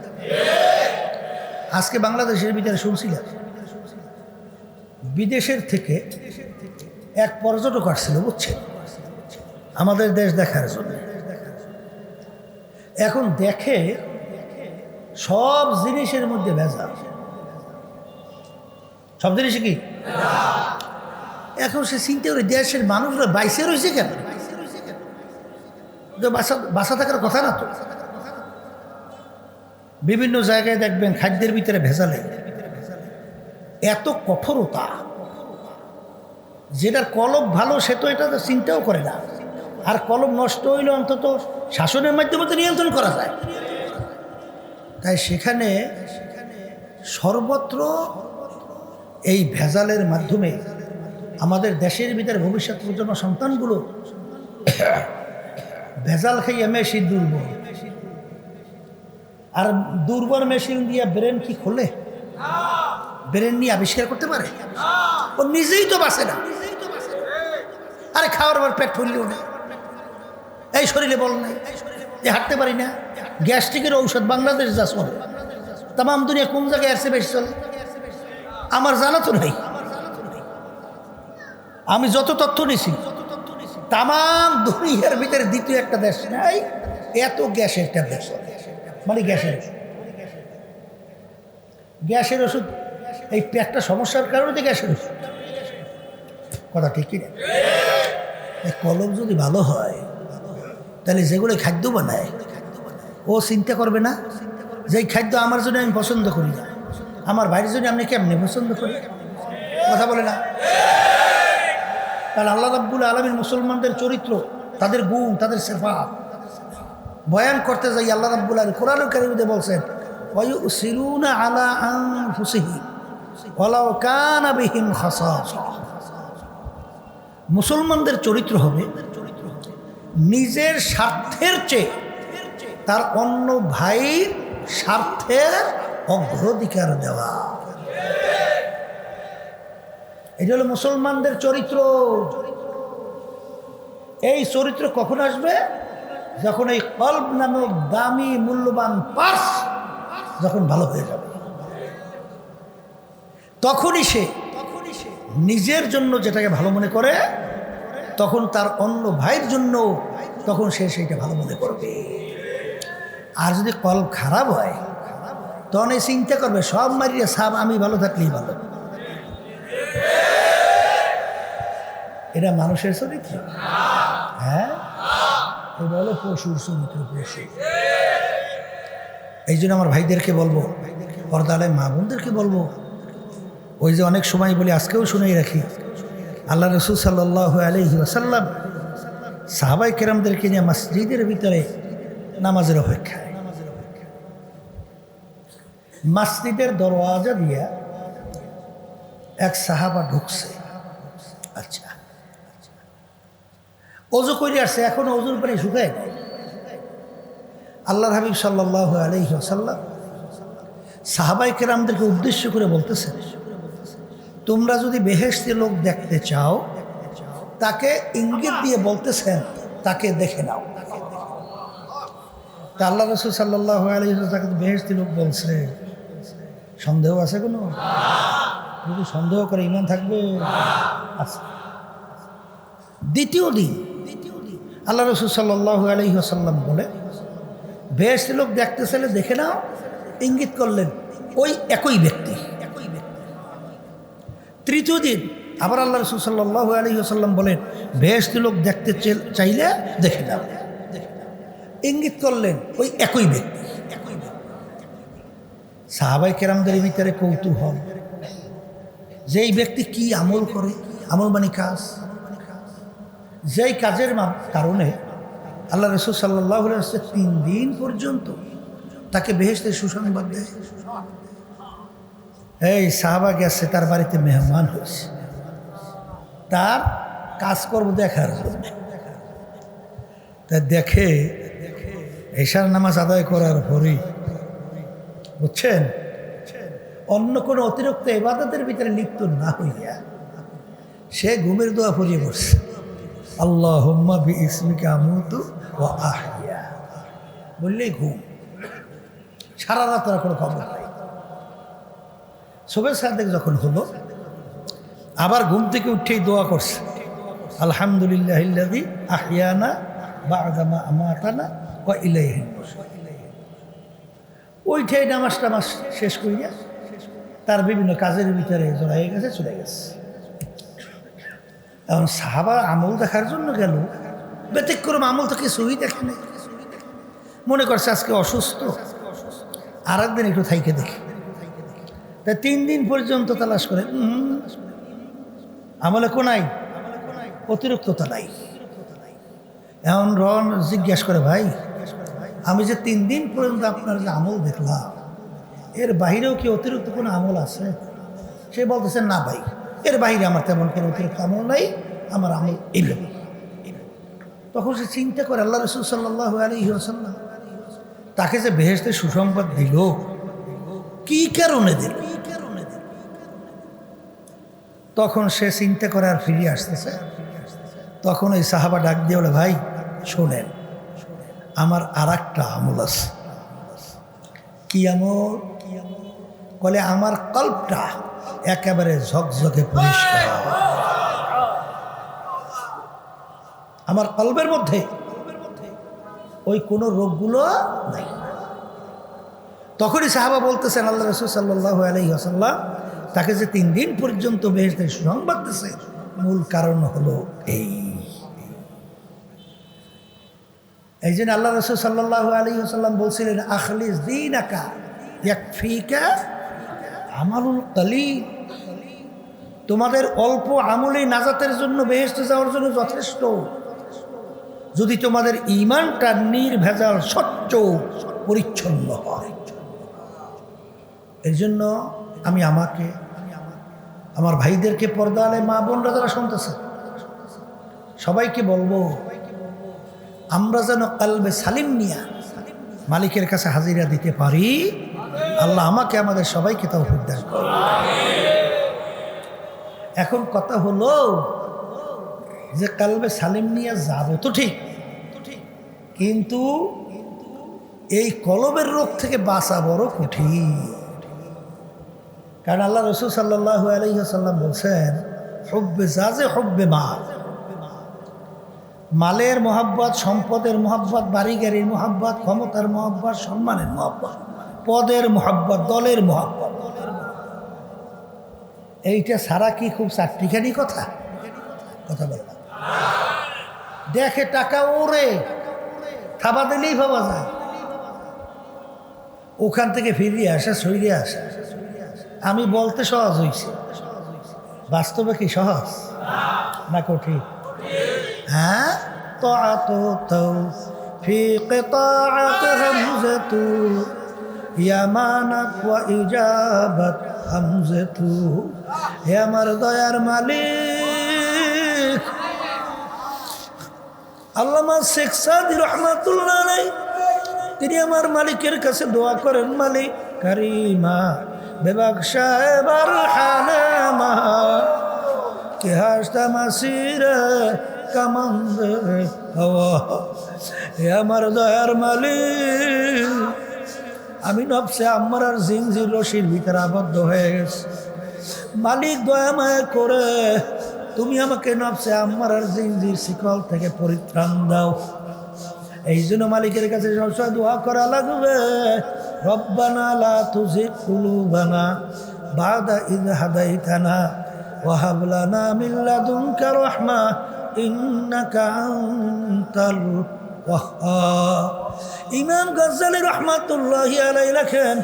আজকে বাংলাদেশের ভিতরে শুনছিলাম, বিদেশের থেকে এক পর্যটক আসছিল, বুঝছেন, আমাদের দেশ দেখার জন্য। এখন দেখে সব জিনিসের মধ্যে ভেজাল, সব জিনিসে কি। এখন সে চিন্তা করে দেশের মানুষরা বাইসে রয়েছে কেন? বাসা থাকার কথা না তো। বিভিন্ন জায়গায় দেখবেন খাদ্যের ভিতরে ভেজালে এত কঠোরতা, যেটার কলম ভালো সে তো এটা চিন্তাও করে না। আর কলম নষ্ট হইলে অন্তত শাসনের মাধ্যমে তো নিয়ন্ত্রণ করা যায়। তাই সেখানে সর্বত্র এই ভেজালের মাধ্যমে আমাদের দেশের ভিতরে ভবিষ্যৎ প্রজন্ম সন্তানগুলো ভেজাল খাইয়া মেশিন দুর্বল, আর দুর্বল মেশিন দিয়ে ব্রেন কি খোলে? ব্রেন নিয়ে আবিষ্কার করতে পারে? ও নিজেই তো বাঁচে না। আরে খাওয়ার পর পেট ফুললেও না, এই শরীরে বল নাই, যে হাঁটতে পারি না, গ্যাস্ট্রিকের ঔষধ বাংলাদেশ যা চলে, তাম দুনিয়া কোন জায়গায় আসছে বেশি চলে আমার জানা তো নাই। আমি যত তথ্য নিছি তাম দুনিয়ার ভিতরে দ্বিতীয় একটা দেশ নাই এত গ্যাসের ট্যাবলেট, মানে গ্যাসের ওষুধ। এই পেটটা সমস্যার কারণে তো গ্যাসের ওষুধ, কথা ঠিক কিনা? এই কলম যদি ভালো হয় তাহলে যেগুলো খাদ্য বানায় ও চিন্তা করবে না যে এই খাদ্য আমার জন্য আমি পছন্দ করি না, আমার ভাইয়ের জন্য আপনি কেমনি পছন্দ করি? কথা বলে না? কারণ আল্লাহ রাব্বুল আলামিন মুসলমানদের চরিত্র, তাদের গুণ, তাদের সিফাত বয়ান করতে যাই আল্লাহ রাব্বুল আলামিন কোরআনুল কারীমে বলছেন, ওয়ায়ুসিরুনা আলা আনফুসিহিম ওয়ালাউ কানা বিহিম খাসাসা। মুসলমানদের চরিত্র হবে নিজের স্বার্থের চেয়ে তার অন্য ভাইয়ের স্বার্থের অগ্রাধিকার দেওয়া। এটা হলো মুসলমানদের চরিত্র। এই চরিত্র কখন আসবে? যখন এই কলব নামক দামি মূল্যবান পার্স যখন ভালো হয়ে যাবে, তখনই সে নিজের জন্য যেটাকে ভালো মনে করে তখন তার অন্য ভাইয়ের জন্য তখন সে সেইটা ভালো মনে করবে। আর যদি কলব খারাপ হয় তখন এই চিন্তা করবে সব মারিয়ে সাব আমি ভালো থাকলেই ভালো। এটা মানুষের চরিত্র? হ্যাঁ, বলো পশুর চরিত্র, পশু। এই জন্য আমার ভাইদেরকে বলবো, পর্দালে মা বোনদেরকে বলবো, ওই যে অনেক সময় বলি, আজকেও শুনেই রাখি, আল্লাহ রসুল সাল্লাল্লাহু আলাইহি ওয়াসাল্লাম সাহাবায়ে কেরামদেরকে নিয়ে মসজিদের ভিতরে নামাজের অপেক্ষায়, মসজিদের দরওয়াজা দিয়া এক সাহাবা ঢুকছে। আচ্ছা, ওযু করে আসছে, এখনো ওযুর পানি শুকায় নাই। আল্লাহর হাবিব সাল্লাল্লাহু আলাইহি ওয়াসাল্লাম সাহাবায়ে কেরামদেরকে উদ্দেশ্য করে বলতেছেন, তোমরা যদি বেহেশতি লোক দেখতে চাও তাকে ইঙ্গিত দিয়ে বলতেছেন তাকে দেখে নাও। তা আল্লাহ রাসূল সাল্লাল্লাহু আলাইহি ওয়াসাল্লাম তাকে বেহেশতি লোক বলছে, সন্দেহ আছে কোনো? যদি সন্দেহ করে ঈমান থাকবে? আচ্ছা, দ্বিতীয় দিন আল্লাহ রাসূল সাল্লাল্লাহু আলাইহি ওয়াসাল্লাম বলে, বেহেশতি লোক দেখতে চাইলে দেখে নাও, ইঙ্গিত করলেন ওই একই ব্যক্তি। তৃতীয় দিন আবার আল্লাহ রাসূল সাল্লাল্লাহু আলাইহি ওয়াসাল্লাম বলেন, বেহেশতি লোক দেখতে চাইলে দেখে নাও, ইঙ্গিত করলেন ওই একই ব্যক্তি। সাহাবায়ে কেরামদের ভিতরে কৌতূহল, যেই ব্যক্তি কি আমল করে, আমল মানে কাজ, যেই কাজের কারণে আল্লাহ রাসূল সাল্লাল্লাহু আলাইহি ওয়াসাল্লাম 3 দিন পর্যন্ত তাকে বেহেশতের সুসংবাদ দেয়। এই সাহাবা গেছে তার বাড়িতে মেহমান হয়েছে, তার কাজকর্ম দেখার জন্য। তা দেখে এশার নামাজ আদায় করার পরই, বুঝছেন, অন্য কোনো অতিরিক্ত ইবাদতের ভিতরে লিপ্ত না হইয়া সে ঘুমের দোয়া পড়িয়ে বসছে, আল্লাহুম্মা বিইসমিকা আমুতু ওয়া আহইয়া বললেই ঘুম। সারা রাত আর কোনো খবর নাই। সুবহ সাদেক যখন হলো, আবার ঘুম থেকে উঠেই দোয়া করছে, আলহামদুলিল্লাহিল্লাযী আহইয়ানা বা'দা মা আমাতানা ওয়া ইলাইহিন নুশুর। ওইটাই নামাজটা শেষ করিয়া তার বিভিন্ন কাজের ভিতরে জড়াই গেছে, চলে গেছে। এখন সাহাবা আমল দেখার জন্য গেল, ব্যতিক্রম আমল তো কিছুই দেখে নেই, মনে করছে আজকে অসুস্থ, আর একদিন একটু থাইকে দেখে। তাই 3 দিন পর্যন্ত তালাশ করে, আমলে কোনাই, অতিরিক্ততা নাই। এখন রন জিজ্ঞাসা করে, ভাই আমি যে 3 দিন পর্যন্ত আপনার যে আমল দেখলাম, এর বাহিরেও কি অতিরিক্ত কোনো আমল আছে? সে বলতেছে না ভাই, এর বাইরে আমার তেমন কোনো অতিরিক্ত আমল নাই, আমার আমল এইভাবে। তখন সে চিন্তা করে আল্লাহ রাসূল সাল্লাল্লাহু আলাইহি ওয়াসাল্লাম তাকে যে বেহেশতের সুসংবাদ দিল, কি কারণে দিল? তখন সে চিন্তা করে আর ফিরে আসতেছে। তখন ওই সাহাবা ডাক দিয়ে বলে, ভাই শোনেন, আমার আর একটা আমল আছে। কি আমল? বলে আমার কল্পটা একেবারে ঝকঝকে পরিষ্কার, আমার কল্পের মধ্যে ওই কোনো রোগগুলো নাই। তখনই সাহাবা বলতেছেন আল্লাহ রাসূল সাল্লাল্লাহু আলাইহি ওয়াসাল্লাম তাকে যে 3 দিন পর্যন্ত বেহেশতের সুসংবাদ দিয়েছে, মূল কারণ হলো এই জন্য আল্লাহ রাসূল সাল্লাল্লাহু আলাইহি ওয়াসাল্লাম বলছিলেন, আখলিস দীনাকা ইয়াকফিকা আমালুল কলিল। তোমাদের অল্প আমলে নাজাতের জন্য, বেহেশতে যাওয়ার জন্য যথেষ্ট, যদি তোমাদের ঈমানটা নির্ভেজাল স্বচ্ছ পরিচ্ছন্ন হয়। এর জন্য আমি আমাকে, আমার ভাইদেরকে, পর্দা আলে মা বোনরা যারা শুনতেছে, সবাইকে বলবো, আমরা যেন কলবে সালিম নিয়া মালিকের কাছে হাজিরা দিতে পারি। আল্লাহ আমাকে, আমাদের সবাইকে তৌফিক দান করুন। এখন কথা হলো যে কলবে সালিম নিয়ে যাব তো ঠিক, কিন্তু এই কলবের রোগ থেকে বাঁচা বড় কঠিন। কারণ আল্লাহ রাসূল সাল্লাল্লাহু আলাইহি ওয়াসাল্লাম বলছেন, হুব্বে জাযে হুব্বে মাল। মালের মোহাব্বত, সম্পদের মোহাব্বত, বাড়ি গাড়ির মোহাব্বত, ক্ষমতার মোহাব্বত, সম্মানের মোহাব্বত, পদের মোহাব্বত, দলের মোহাব্বত, এইটা ছাড়া কি খুব চারটিখানি কথা বললাম? দেখে টাকা ওরে থাবা দিলেই ভাবা যায়, ওখান থেকে ফিরিয়ে আসা, সরিয়ে আসা। আমি বলতে সহজ হয়েছে, বাস্তবে কি সহজ না কঠিন? হ্যাঁ, তাআত তৌফিক তাআত হামজাতু ইয়ামানাত ওয়া ইজাবাত হামজাতু। হে আমার দয়ার মালিক, আল্লামা শেখ সাদি রহমাতুল্লাহ আলাইহি তিনি আমার মালিকের কাছে দোয়া করেন, মালিক কারিমা বেবাকশা এবার হানামা কে হাসতা মাসিরে কামান্দে হওয়া। হে আমার দয়ার মালিক, আমি নফসে আমার আর জিনজির রশির ভিতরে আবদ্ধ হয়ে গেছি। মালিক দয়া মায়া করে তুমি আমাকে নফসে আমার আর জিনজির শিকল থেকে পরিত্রাণ দাও। এই জন্য মালিকের কাছে সবসময় দোয়া করা লাগবে, রব্বানা লা তুজিগ কুলুবানা বাদা ইয হাদাইতানা ওয়া হাব লানা মিন লাদুনকা রাহমা ইন্নাকা আনতাল ওয়াহ্হাব। ইমাম গজ্জালী রহমাতুল্লাহি আলাইহি লেখেন,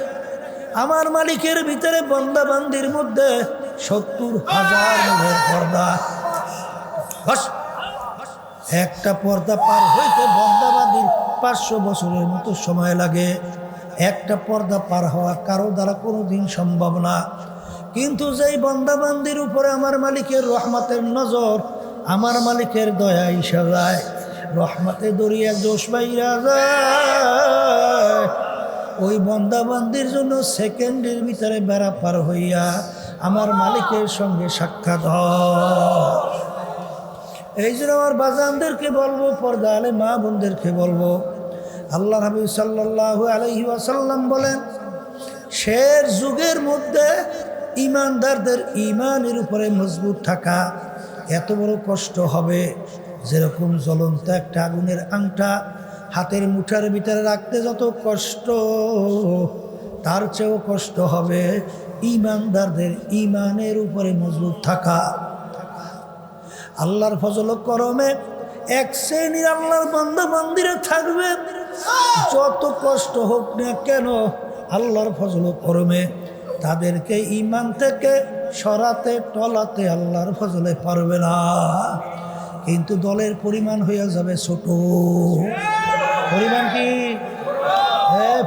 আমার মালিকের ভিতরে বান্দা বান্দির মধ্যে ৭০,০০০ নূরের পর্দা। একটা পর্দা পার হইতে বান্দাবান্দির ৫০০ বছরের মতো সময় লাগে। একটা পর্দা পার হওয়া কারো দ্বারা কোনোদিন সম্ভব না। কিন্তু যেই বান্দাবান্দির উপরে আমার মালিকের রহমতের নজর, আমার মালিকের দয়া ইসা যায়, রহমতে দরিয়া জোশ বাইরা যায়, ওই বান্দাবান্দির জন্য সেকেন্ডের ভিতরে বেড়া পার হইয়া আমার মালিকের সঙ্গে সাক্ষাৎ হয়। এই জন্য আমার বাজানদেরকে বলবো, পর্দা আলে মা বোনদেরকে বলবো, আল্লাহ হাবিব সাল্লাল্লাহু আলাইহি ওয়াসাল্লাম বলেন, শের যুগের মধ্যে ইমানদারদের ইমানের উপরে মজবুত থাকা এত বড় কষ্ট হবে, যেরকম জ্বলন্ত একটা আগুনের আংটা হাতের মুঠার ভিতরে রাখতে যত কষ্ট, তার চেয়েও কষ্ট হবে ইমানদারদের ইমানের উপরে মজবুত থাকা। আল্লাহর ফজল করমে এক শ্রেণীর আল্লাহর বান্দা বান্দিরা থাকবে, যত কষ্ট হোক না কেন আল্লাহর ফজল করমে তাদেরকে ঈমান থেকে সরাতে টলাতে আল্লাহর ফজলে পারবে না। কিন্তু দলের পরিমাণ হয়ে যাবে ছোট। পরিমাণ কি?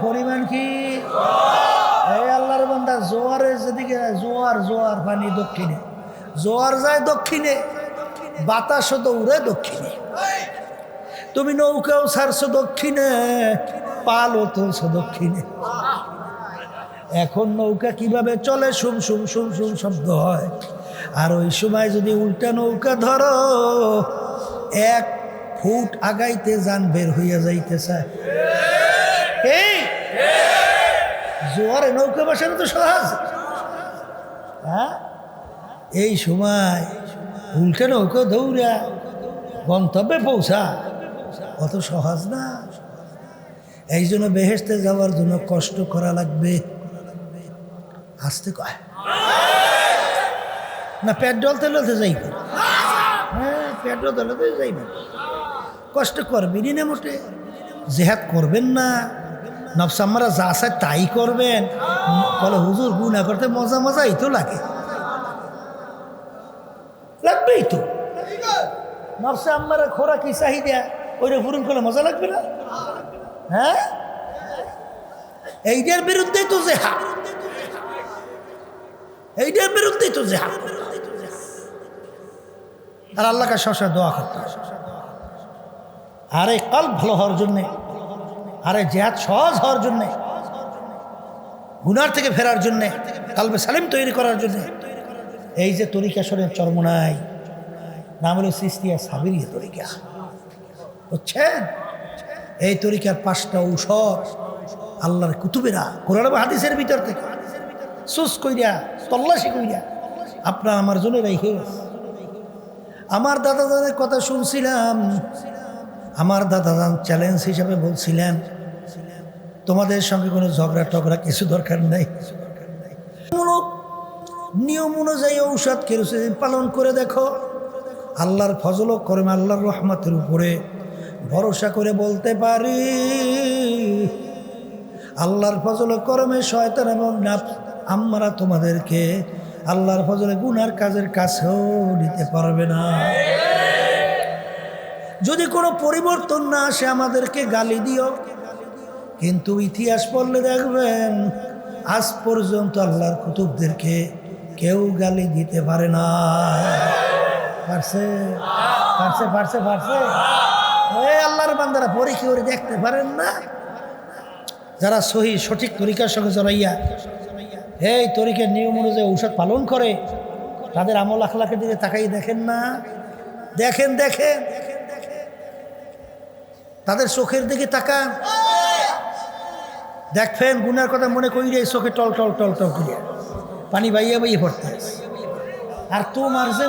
পরিমাণ কি? আল্লাহর বান্দা জোয়ারের যেদিকে, জোয়ার জোয়ার জোয়ার পানি দক্ষিণে, জোয়ার যায় দক্ষিণে, বাতাসও দৌড়ে দক্ষিণে। তুমি নৌকাও ছাড়ছো দক্ষিণে, পালও তুলছো দক্ষিণে। এখন নৌকা কিভাবে চলে, শুম শুম শুম শুম শব্দ হয়। আর ওই সময় যদি উল্টা নৌকা ধরো, 1 ফুট আগাইতে যান বের হইয়া যাইতে চায়। এই জোয়ারে নৌকা বসানো তো সহজ, হ্যাঁ? এই সময় উল্টা নৌকা দৌড়া গন্তব্যে পৌঁছা অত সহজ না। এই জন্য বেহেশতে যাওয়ার জন্য কষ্ট করা লাগবে। আসতে কয় না, পেট্রোল তেলতে যাইবে, হ্যাঁ পেট্রোল তেলতে যাইবেন, কষ্ট করবেনই না মোটে। জেহাদ করবেন না, নফস আমরা যা চাই তাই করবেন। বলে হুজুর গুনাহ করতে মজা মজাই তো লাগে, লাগবেই তো। নফসে আমার খোরা কি চাহিদা ওইটা পূরণ করলে মজা লাগবে না? হ্যাঁ, এইটার বিরুদ্ধেই তো জেহাদ, এইটার বিরুদ্ধেই তো জেহাদ। আর আল্লাহকে সবসময় দোয়া করতে হবে, আর এই কল ভালো হওয়ার জন্যে, আর এই জেহাদ সহজ হওয়ার জন্যে, গুনার থেকে ফেরার জন্যে, কালবে সালিম তৈরি করার জন্যে। এই যে তরিকা শরীর চরমনাই, নাম হলো সিস্তিয়া সাবিরিয়া তরিকা, বুঝছেন? এই তরিকার 5টা ঔষধ আল্লাহর কুতুবেরা কোরআন বা হাদিসের ভিতর থেকে সুস কইরা তল্লাশি কইরা আপনার আমার জন্য রেখে গেছে। আমার দাদাদের কথা শুনছিলাম, আমার দাদাজান চ্যালেঞ্জ হিসাবে বলছিলেন, তোমাদের সঙ্গে কোনো ঝগড়া টগড়া কিছু দরকার নেই, নিয়ম অনুযায়ী ঔষধ কেরোসিন পালন করে দেখো। আল্লাহর ফজল ও করমে, আল্লাহর রহমতের উপরে ভরসা করে বলতে পারি, আল্লাহর ফজল ও করমে শয়তান এবং নাফস আমরা তোমাদেরকে আল্লাহর ফজলে গুনার কাজের কাছেও নিতে পারবে না। যদি কোনো পরিবর্তন না আসে আমাদেরকে গালি দিও, কিন্তু ইতিহাস পড়লে দেখবেন আজ পর্যন্ত আল্লাহর কুতুবদেরকে কেউ গালি দিতে পারে না। পারছে পারছে পারছে পারছে আল্লাহর বান্দারা পরীক্ষা করে দেখতে পারেন না? যারা সহি সঠিক তরিকার সঙ্গে জড়াইয়া এই তরিকার নিয়ম অনুযায়ী ঔষধ পালন করে, তাদের আমল আখলাকের দিকে তাকাই দেখেন না? দেখেন দেখেন, তাদের চোখের দিকে তাকান, দেখবেন গুনার কথা মনে করিলে চোখে টল টল টল টল করিয়া পানি বাইয়া বাইয়ে পড়তে। আর তোমার যে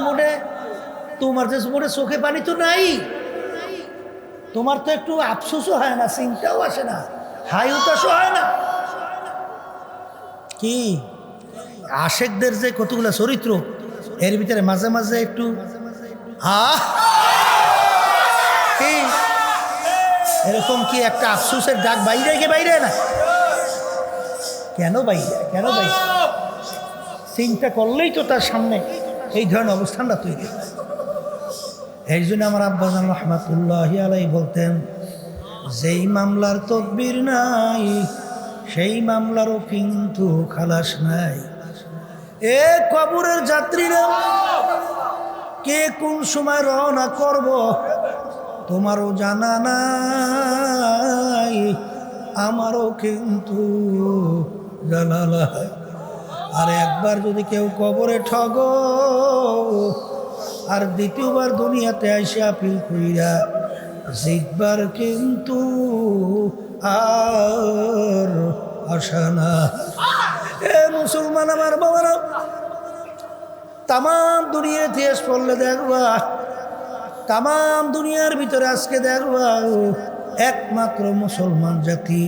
মোড়ে চোখে পানি তো নাই, তোমার তো একটু আফসোসও হয় না, চিন্তাও আসে না, হাই উতাসও হয় না। কি আশেকদের যে কতগুলো চরিত্র, এর ভিতরে মাঝে মাঝে একটু কি এরকম কি একটা আফসোসের ডাক বাইরে গিয়ে বাইরে না? কেন বাইরে, কেন বাইরে? চিন্তা করলেই তো তার সামনে এই ধরনের অবস্থানটা তৈরি হয়। এই জন্য আমার আব্বাজান রহমাতুল্লাহ আলাইহি বলতেন, যেই মামলার তদবির নাই সেই মামলারও কিন্তু খালাস নাই। এ কবরের যাত্রীরা, কে কোন সময় রওনা করব তোমারও জানা নাই, আমারও কিন্তু জানা নাই। আর একবার যদি কেউ কবরে ঠগো, আর দ্বিতীয়বার দুনিয়াতে আইসে আপিল কইরা জিতবার কিন্তু আর আশা না। এ মুসলমান আমার বাবারা, তাম দুনিয়া ইতিহাস পড়লে দেখবা, তাম দুনিয়ার ভিতরে আজকে দেখবা একমাত্র মুসলমান জাতি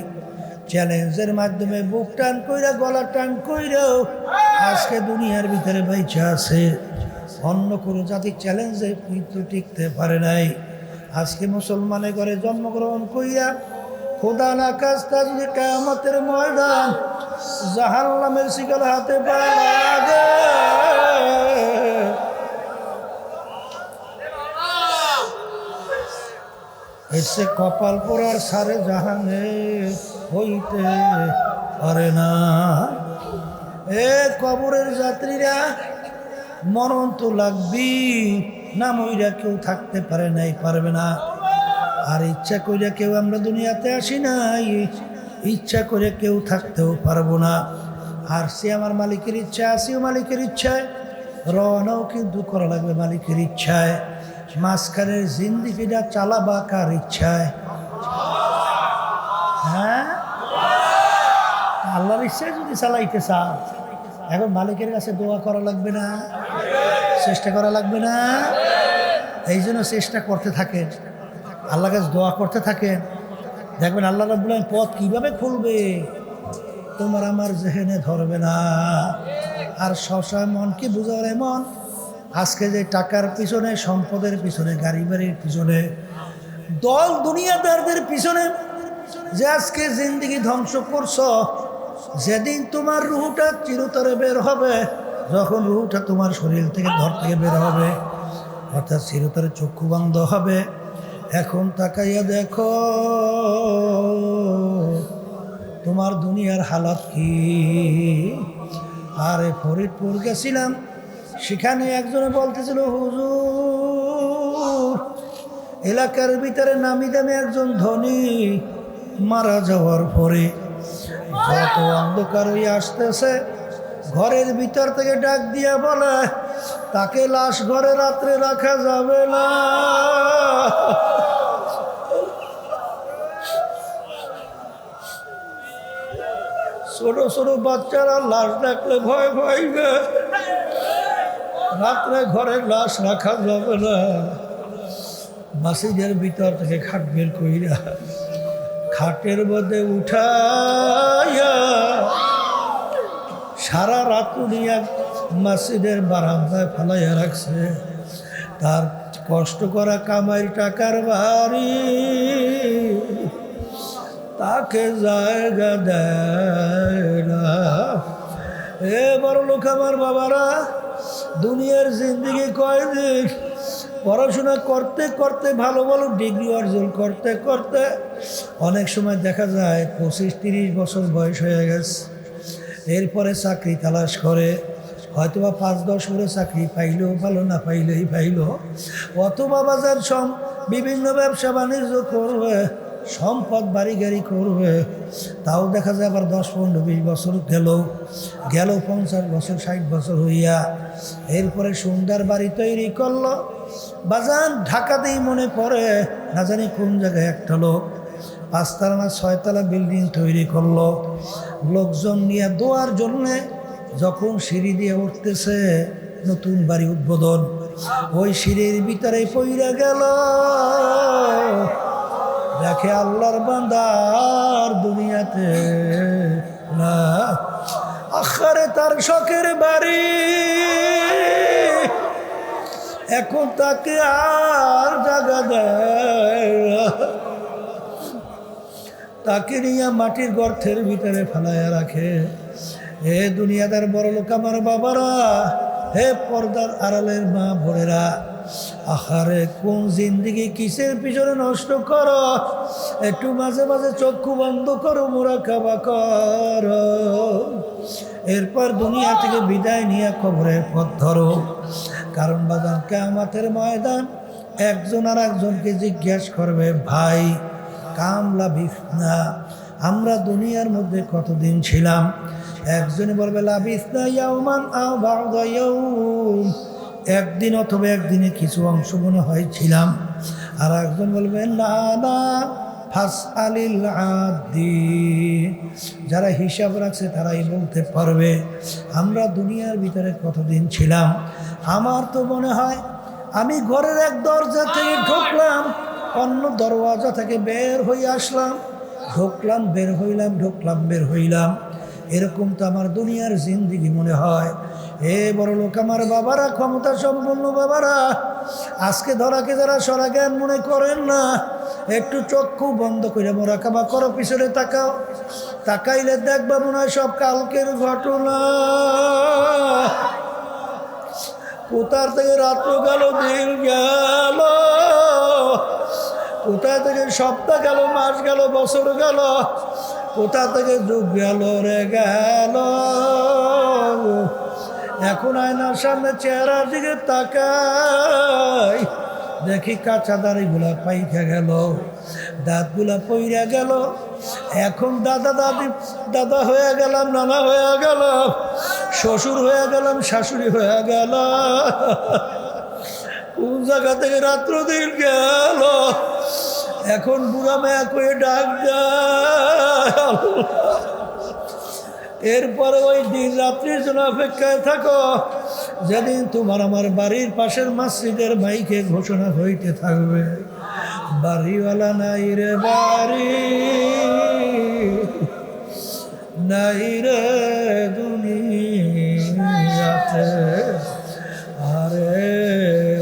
চ্যালেঞ্জের মাধ্যমে বুক টান কইরা গলা টান কইরাও আজকে দুনিয়ার ভিতরে বাইচা আছে। অন্য কোনো জাতি চ্যালেঞ্জে কিন্তু টিকতে পারে নাই। আজকে মুসলমানের ঘরে জন্মগ্রহণ কইরা খোদা না কাজটা যদি কিয়ামতের ময়দান জাহান্নামের শিকল হাতে পায়, এসে কপাল পোড়ার সারে জাহানে হইতে পারে না। এ কবরের যাত্রীরা, মরণ তো লাগবি না, মইরা কেউ থাকতে পারে নাই, পারবে না। আর ইচ্ছা কইরা কেউ আমরা দুনিয়াতে আসি নাই, ইচ্ছা করে কেউ থাকতেও পারবো না। আর সে আমার মালিকের ইচ্ছা, আসিও মালিকের ইচ্ছায়, রওনাও কিন্তু করা লাগবে মালিকের ইচ্ছায়। মাঝখানের জিন্দিগিটা চালাবা কার ইচ্ছায়? হ্যাঁ, আল্লাহর ইচ্ছায় যদি চালাইতে চাও, এখন মালিকের কাছে দোয়া করা লাগবে না, চেষ্টা করা লাগবে না? এই জন্য চেষ্টা করতে থাকেন, আল্লাহর কাছে দোয়া করতে থাকেন, দেখবেন আল্লাহ রাব্বুল আলামিন পথ কীভাবে খুলবে তোমার আমার জেহেনে ধরবে না। আর সবসময় মনকে বুঝার এমন, আজকে যে টাকার পিছনে, সম্পদের পিছনে, গাড়ি বাড়ির পিছনে, দল দুনিয়াদারদের পিছনে যে আজকে জিন্দেগি ধ্বংস করছো, যেদিন তোমার রুহটা চিরতরে বের হবে, যখন রুহটা তোমার শরীর থেকে ঘর থেকে বের হবে, অর্থাৎ চিরতরে চক্ষু বন্ধ হবে, এখন তাকাইয়া দেখো তোমার দুনিয়ার হালাত কি। আরে ফরিদপুর গেছিলাম, সেখানে একজনে বলতেছিল, হুজুর এলাকার ভিতরে নামি দামি একজন ধনী মারা যাওয়ার পরে যত অন্ধকার হয়ে আসতেছে, ঘরের ভিতর থেকে ডাক দিয়া বলে, তাকে লাশ ঘরে রাত্রে রাখা যাবে না। ছোট ছোট বাচ্চারা লাশ ডাকলে ভয় পাইবে, রাত্রে ঘরের লাশ রাখা যাবে না। মসজিদের ভিতর থেকে খাট বের কইরা খাটের মধ্যে উঠাইয়া সারা রাত নিয়ে মসজিদের বারান্দায় ফেলাইয়া রাখছে। তার কষ্ট করা কামাই টাকার বাড়ি তাকে জায়গা দেয় না। এ বড় লোক আমার বাবারা, দুনিয়ার জিন্দেগি কয়দিন, পড়াশোনা করতে করতে, ভালো ভালো ডিগ্রি অর্জন করতে করতে অনেক সময় দেখা যায় 25-30 বছর বয়স হয়ে গেছে। এরপরে চাকরি তালাশ করে, হয়তোবা 5-10 করে চাকরি পাইলেও ভালো, না পাইলেই পাইল, অথবা বাজার বিভিন্ন ব্যবসা বাণিজ্য করবে, সম্পদ বাড়ি গাড়ি করবে, তাও দেখা যায় আবার 10-15-20 বছর গেল 50 বছর 60 বছর হইয়া। এরপরে সুন্দর বাড়ি তৈরি করলো, বাজান ঢাকাতেই মনে পড়ে, না জানি কোন জায়গায় একটা লোক 5 তলা না 6 তলা বিল্ডিং তৈরি করলো। লোকজন নিয়ে দোয়ার জন্যে যখন সিঁড়ি দিয়ে উঠতেছে, নতুন বাড়ি উদ্বোধন, ওই সিঁড়ির ভিতরে পইরা গেল, দেখে আল্লাহর বান্দার দুনিয়াতে না, আখারে তার শখের বাড়ি, এখন তাকে আর জায়গা দেয় না, তাকে নিয়ে মাটির গর্তের ভিতরে ফেলাইয়া রাখে। হে দুনিয়াদার বড় লোক আমার বাবারা, হে পর্দার আড়ালের মা বোনেরা, আহারে কোন জিন্দিগি কিসের পিছনে নষ্ট করো, একটু মাঝে মাঝে চক্ষু বন্ধ করো, মুরাকাবা করো, এরপর দুনিয়া থেকে বিদায় নিয়ে কবরের পথ ধরো। কারণ বাজান কিয়ামতের ময়দান একজন আর একজনকে জিজ্ঞেস করবে, ভাই কামলা বিফনা, আমরা দুনিয়ার মধ্যে কতদিন ছিলাম? একজনে বলবে লাবিসনা ইয়াওমান আও বা'দা ইয়াওম, একদিন অথবা একদিনে কিছু অংশ মনে হয় ছিলাম। আর একজন বলবে না না ফাসআলিল আদ্দিন, যারা হিসাব রাখছে তারাই বলতে পারবে আমরা দুনিয়ার ভিতরে কতদিন ছিলাম। আমার তো মনে হয় আমি ঘরের এক দরজা থেকে ঢুকলাম, অন্য দরওয়াজা থেকে বের হয়ে আসলাম, ঢুকলাম বের হইলাম, ঢুকলাম বের হইলাম, এরকম তো আমার দুনিয়ার জিন্দিগি মনে হয়। এ বড় লোক আমার বাবারা, ক্ষমতা সম্পন্ন বাবারা, আজকে ধরাকে যারা সরা জ্ঞান মনে করেন না, একটু চক্ষু বন্ধ করে মোরাকাবা করো, পিছনে তাকাও, তাকাইলে দেখবা মনে হয় সব কালকের ঘটনা। কোথার থেকে রাত্র গেল, দিন গেল, কোথায় থেকে সপ্তাহ গেল, মাস গেল, বছর গেল, কোথা থেকে যুগ গেল রে গেল। এখন আয়নার সামনে চেহারার দিকে তাকাই, দেখি কাঁচা দাড়িগুলা পাইকা গেল, দাঁতগুলা পইরা গেল। এখন দাদা দাদি দাদা হয়ে গেলাম, নানা হয়ে গেলাম, শ্বশুর হয়ে গেলাম, শাশুড়ি হয়ে গেল। কোন জায়গা থেকে রাত্র দিন গেল। এখন বুড়া মেয়া করে ডাক দেয়। এরপরে ওই দিন রাত্রির জন্য অপেক্ষায় থাকো, যেদিন তোমার আমার বাড়ির পাশের মসজিদের মাইকে ঘোষণা হইতে থাকবে, বাড়িওয়ালা নাই রে বাড়ি, নাই রে দুনিয়াতে। আরে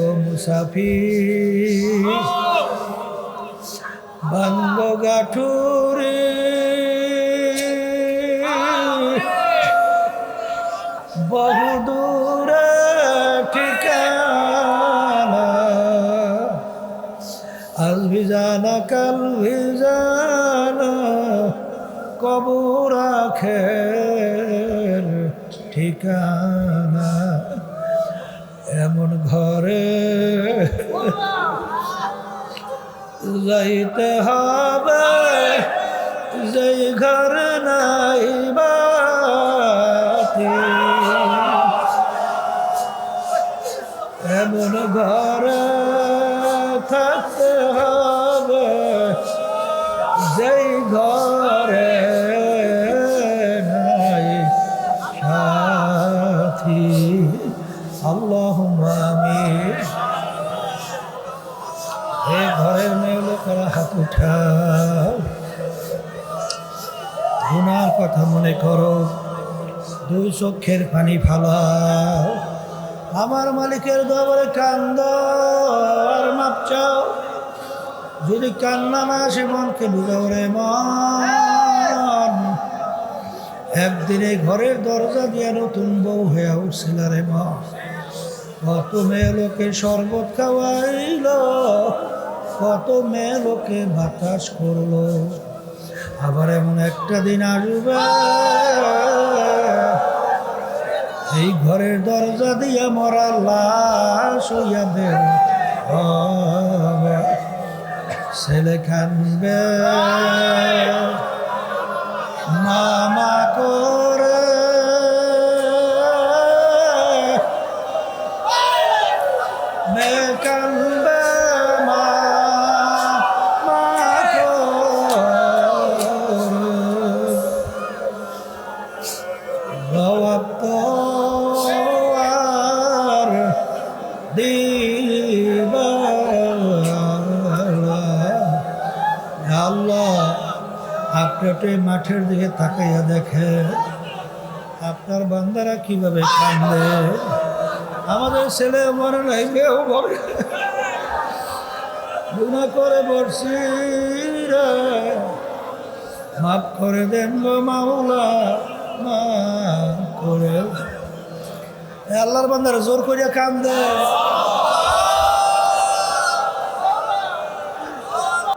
ও মুসাফির বাঙ্গ গাঠুরে, বহুদূরে ঠিকানা, আজ ভিজানা কাল ভিজানা, কবর আখের ঠিকানা। এমন ঘরে যাইতে হবে যেই ঘর নাই বাতি, এমন ঘরে থাকতে হবে যেই ঘরে নাই সাথী। আল্লাহুম্মা আমিন। এই ঘরের মেয়ে লোকেরা হাত উঠাও, গুনার কথা মনে করো, দুই চোখের পানি ফালাও, আমার মালিকের দরবারে কান্দ আর মাপ চাও। যদি কান্না না আসে মনকে বুঝাও রে মন, একদিন এই ঘরের দরজা দিয়ে নতুন বউ হয়ে উঠছিল রে মন। কত মেয়ে লোকে শরবত খাওয়াইল, কত মেয়ে লোকে বাতাস করলো। আবার এমন একটা দিন আসবে এই ঘরের দরজা দিয়ে মরা লাশ হইয়া বের হবে। ছেলে কানবে মামা করে, মেয়ে কানবে মামা করে। জবাব তো আর দিবা আল্লাহ। আপনি তো এই মাঠের দিকে তাকাইয়া দেখে আপনার বান্দারা কিভাবে কান্দে। আমাদের ছেলে মরে নাই, মেয়েও মরে, গুনাহ করে বসছি রে, মাফ করে দেন গো মাওলা, মাফ করে। আল্লাহর বান্দারা জোর করিয়া কান্দে।